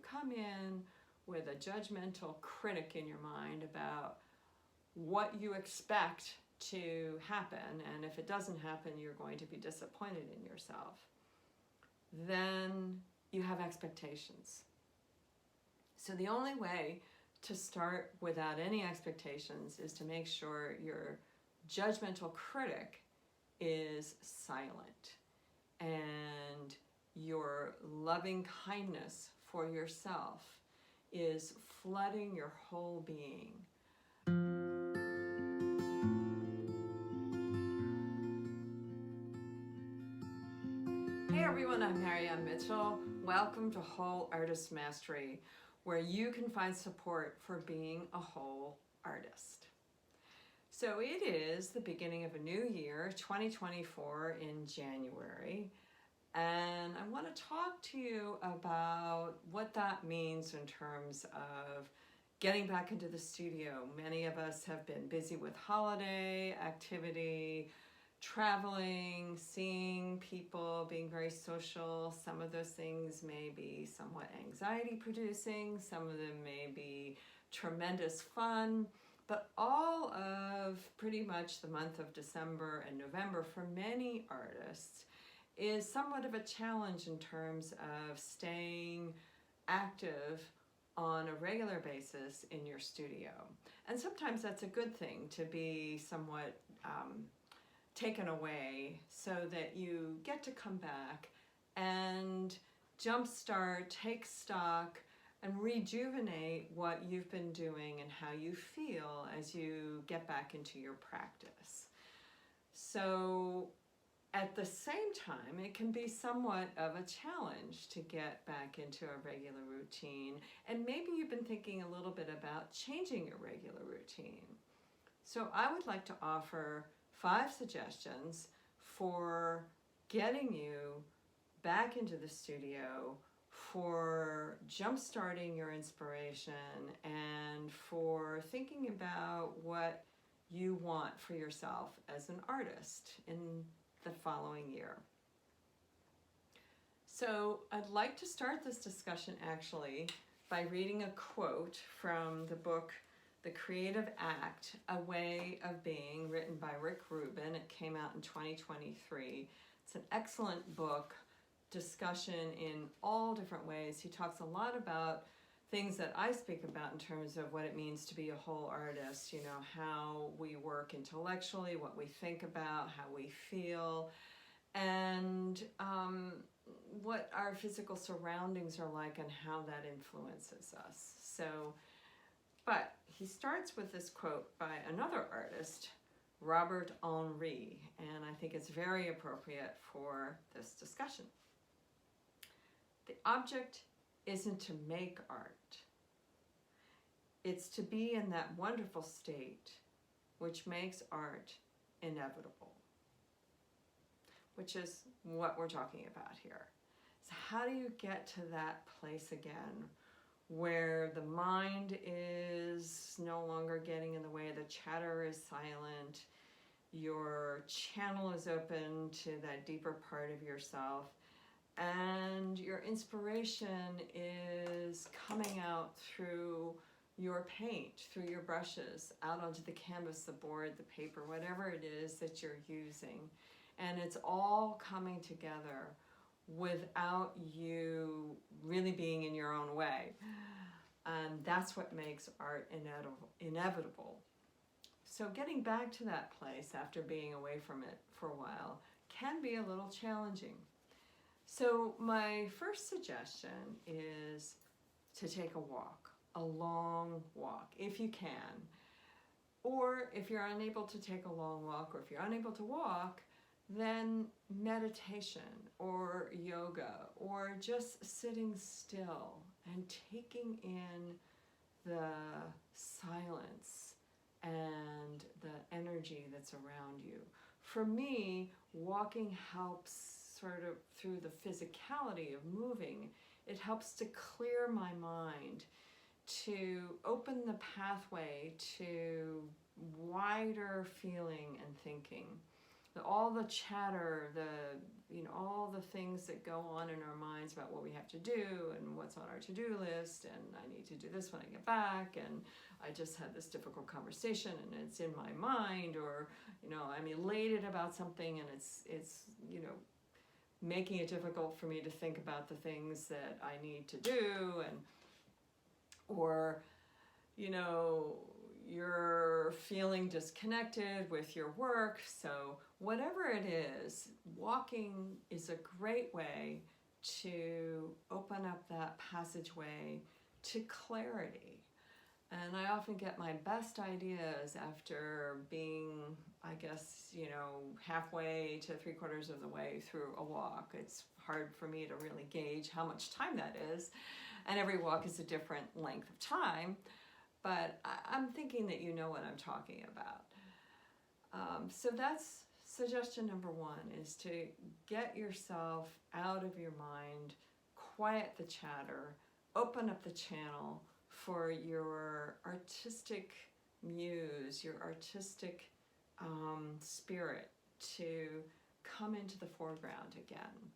come in with a judgmental critic in your mind about what you expect to happen, and if it doesn't happen, you're going to be disappointed in yourself, then you have expectations. So the only way to start without any expectations is to make sure your judgmental critic is silent and your loving kindness for yourself is flooding your whole being. Hey everyone, I'm Marianne Mitchell. Welcome to Whole Artist Mastery, where you can find support for being a whole artist. So it is the beginning of a new year, 2024, in January, and I want to talk to you about what that means in terms of getting back into the studio. Many of us have been busy with holiday activity, traveling, seeing people, being very social. Some of those things may be somewhat anxiety producing, some of them may be tremendous fun, but all of pretty much the month of December and November for many artists is somewhat of a challenge in terms of staying active on a regular basis in your studio. And sometimes that's a good thing, to be somewhat taken away so that you get to come back and jumpstart, take stock, and rejuvenate what you've been doing and how you feel as you get back into your practice. So at the same time, it can be somewhat of a challenge to get back into a regular routine, and maybe you've been thinking a little bit about changing your regular routine. So I would like to offer 5 suggestions for getting you back into the studio, for jump-starting your inspiration, and for thinking about what you want for yourself as an artist in the following year. So I'd like to start this discussion actually by reading a quote from the book The Creative Act, A Way of Being, written by Rick Rubin. It came out in 2023. It's an excellent book, discussion in all different ways. He talks a lot about things that I speak about in terms of what it means to be a whole artist, how we work intellectually, what we think about, how we feel, and what our physical surroundings are like and how that influences us. But he starts with this quote by another artist, Robert Henri, and I think it's very appropriate for this discussion. The object isn't to make art. It's to be in that wonderful state which makes art inevitable, which is what we're talking about here. So how do you get to that place again where the mind is no longer getting in the way, the chatter is silent, your channel is open to that deeper part of yourself, and your inspiration is coming out through your paint, through your brushes, out onto the canvas, the board, the paper, whatever it is that you're using. And it's all coming together without you really being in your own way. And that's what makes art inevitable. So getting back to that place after being away from it for a while can be a little challenging. So my first suggestion is to take a walk, a long walk, if you can. Or if you're unable to take a long walk, or if you're unable to walk, then meditation or yoga, or just sitting still and taking in the silence and the energy that's around you. For me, walking helps sort of through the physicality of moving. It helps to clear my mind, to open the pathway to wider feeling and thinking. All the chatter, all the things that go on in our minds about what we have to do and what's on our to-do list, and I need to do this when I get back, and I just had this difficult conversation and it's in my mind, or I'm elated about something and it's making it difficult for me to think about the things that I need to do, or you're feeling disconnected with your work. So whatever it is, walking is a great way to open up that passageway to clarity. And I often get my best ideas after being, I guess, halfway to 3/4 of the way through a walk. It's hard for me to really gauge how much time that is. And every walk is a different length of time. But I'm thinking that you know what I'm talking about. So that's suggestion number 1, is to get yourself out of your mind, quiet the chatter, open up the channel for your artistic muse, your artistic spirit to come into the foreground again.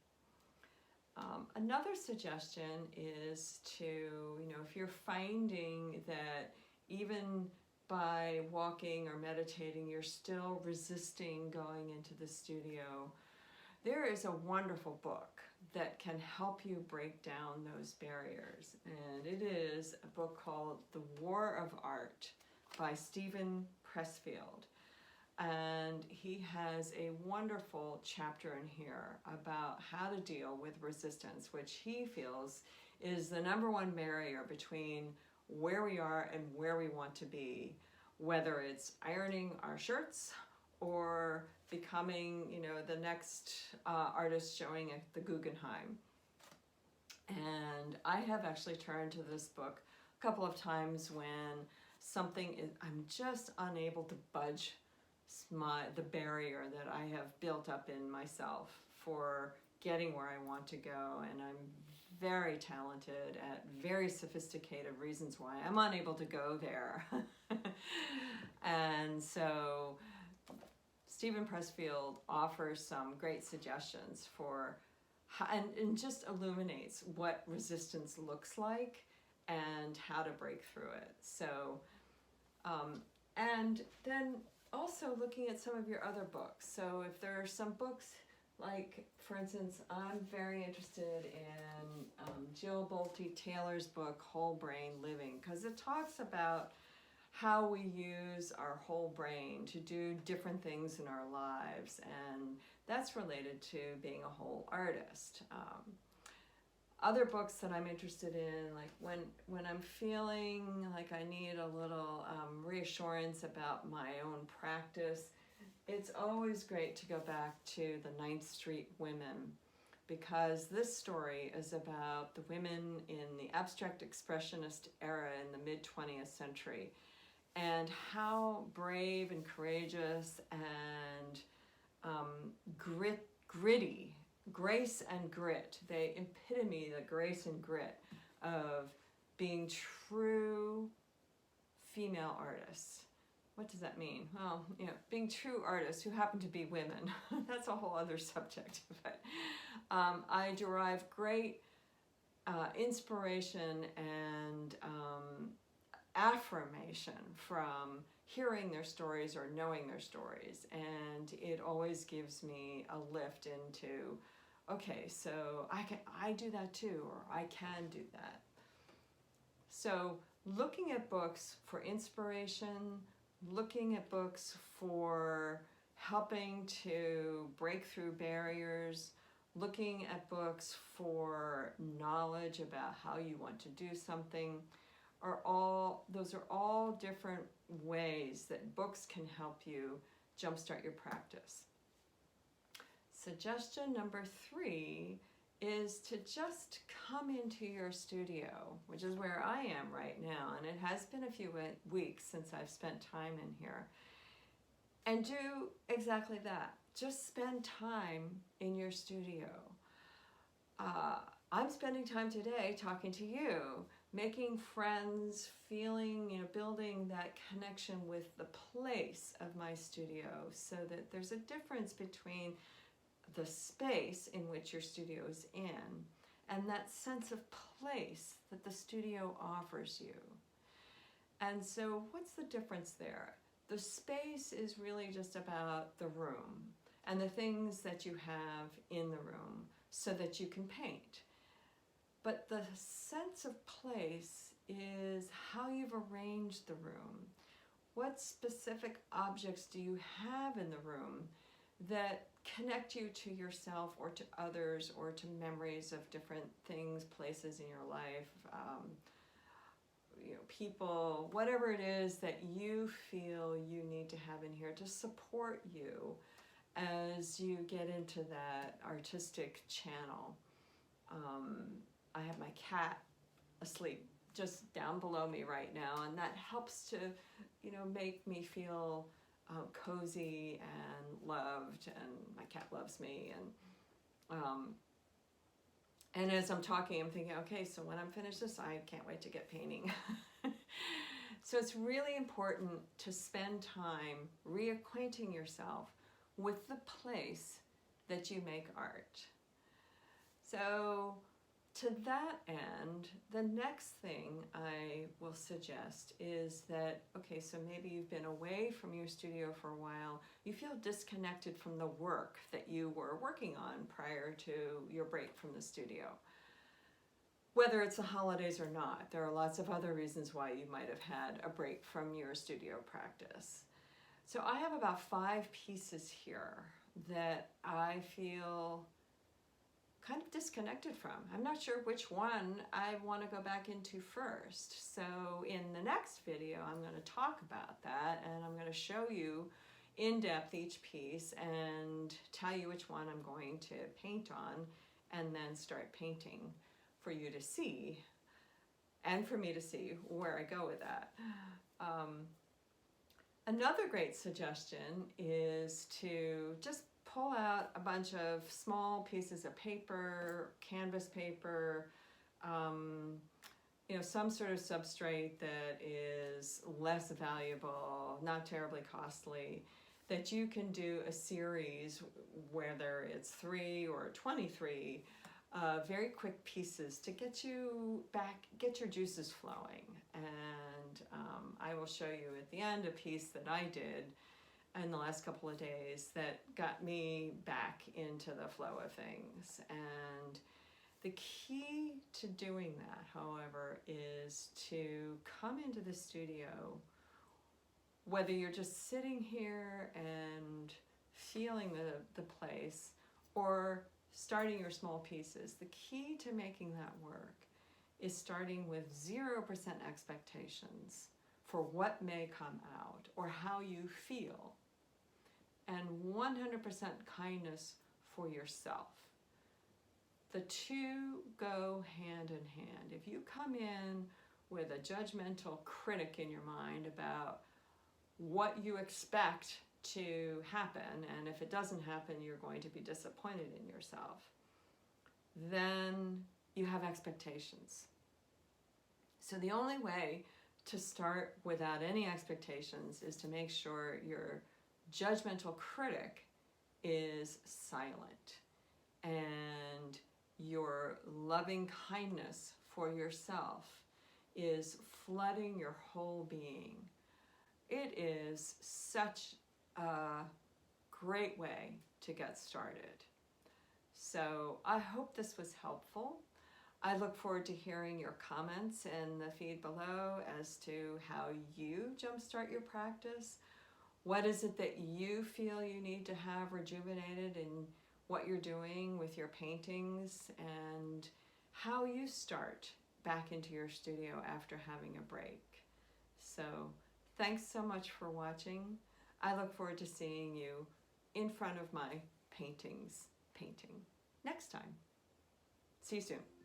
Another suggestion is to, if you're finding that even by walking or meditating, you're still resisting going into the studio, there is a wonderful book that can help you break down those barriers. And it is a book called The War of Art by Steven Pressfield. And he has a wonderful chapter in here about how to deal with resistance, which he feels is the number one barrier between where we are and where we want to be, whether it's ironing our shirts or becoming, the next artist showing at the Guggenheim. And I have actually turned to this book a couple of times when I'm just unable to budge the barrier that I have built up in myself for getting where I want to go. And I'm very talented at very sophisticated reasons why I'm unable to go there. And so Steven Pressfield offers some great suggestions for and just illuminates what resistance looks like and how to break through it. So and then also looking at some of your other books. So if there are some books, like, for instance, I'm very interested in Jill Bolte Taylor's book, Whole Brain Living, because it talks about how we use our whole brain to do different things in our lives, and that's related to being a whole artist. Other books that I'm interested in, like when I'm feeling like I need a little reassurance about my own practice, it's always great to go back to the 9th Street Women, because this story is about the women in the abstract expressionist era in the mid-20th century, and how brave and courageous and gritty, grace and grit, they epitome the grace and grit of being true female artists. What does that mean? Well, being true artists who happen to be women. That's a whole other subject. But I derive great inspiration and affirmation from hearing their stories or knowing their stories. And it always gives me a lift into, okay, so I do that too, or I can do that. So looking at books for inspiration, looking at books for helping to break through barriers, looking at books for knowledge about how you want to do something, those are all different ways that books can help you jumpstart your practice. Suggestion number 3 is to just come into your studio, which is where I am right now, and it has been a few weeks since I've spent time in here, and do exactly that. Just spend time in your studio. I'm spending time today talking to you, making friends, feeling, building that connection with the place of my studio, so that there's a difference between the space in which your studio is in, and that sense of place that the studio offers you. And so what's the difference there? The space is really just about the room and the things that you have in the room so that you can paint. But the sense of place is how you've arranged the room. What specific objects do you have in the room that connect you to yourself or to others or to memories of different things, places in your life, people, whatever it is that you feel you need to have in here to support you as you get into that artistic channel. I have my cat asleep just down below me right now, and that helps to, make me feel cozy and loved, and my cat loves me. And as I'm talking, I'm thinking, okay, so when I'm finished this, I can't wait to get painting. So it's really important to spend time reacquainting yourself with the place that you make art. So to that end, the next thing I will suggest is that, okay, so maybe you've been away from your studio for a while, you feel disconnected from the work that you were working on prior to your break from the studio. Whether it's the holidays or not, there are lots of other reasons why you might have had a break from your studio practice. So I have about 5 pieces here that I feel kind of disconnected from. I'm not sure which one I want to go back into first. So in the next video, I'm going to talk about that, and I'm going to show you in depth each piece and tell you which one I'm going to paint on, and then start painting for you to see and for me to see where I go with that. Another great suggestion is to just pull out a bunch of small pieces of paper, canvas paper, some sort of substrate that is less valuable, not terribly costly, that you can do a series, whether it's 3 or 23, very quick pieces to get your juices flowing. And I will show you at the end a piece that I did in the last couple of days that got me back into the flow of things. And the key to doing that, however, is to come into the studio, whether you're just sitting here and feeling the place or starting your small pieces. The key to making that work is starting with 0% expectations for what may come out or how you feel, and 100% kindness for yourself. The two go hand in hand. If you come in with a judgmental critic in your mind about what you expect to happen, and if it doesn't happen, you're going to be disappointed in yourself, then you have expectations. So the only way to start without any expectations is to make sure your judgmental critic is silent, and your loving kindness for yourself is flooding your whole being. It is such a great way to get started. So I hope this was helpful. I look forward to hearing your comments in the feed below as to how you jumpstart your practice. What is it that you feel you need to have rejuvenated in what you're doing with your paintings, and how you start back into your studio after having a break. So thanks so much for watching. I look forward to seeing you in front of my paintings painting next time. See you soon.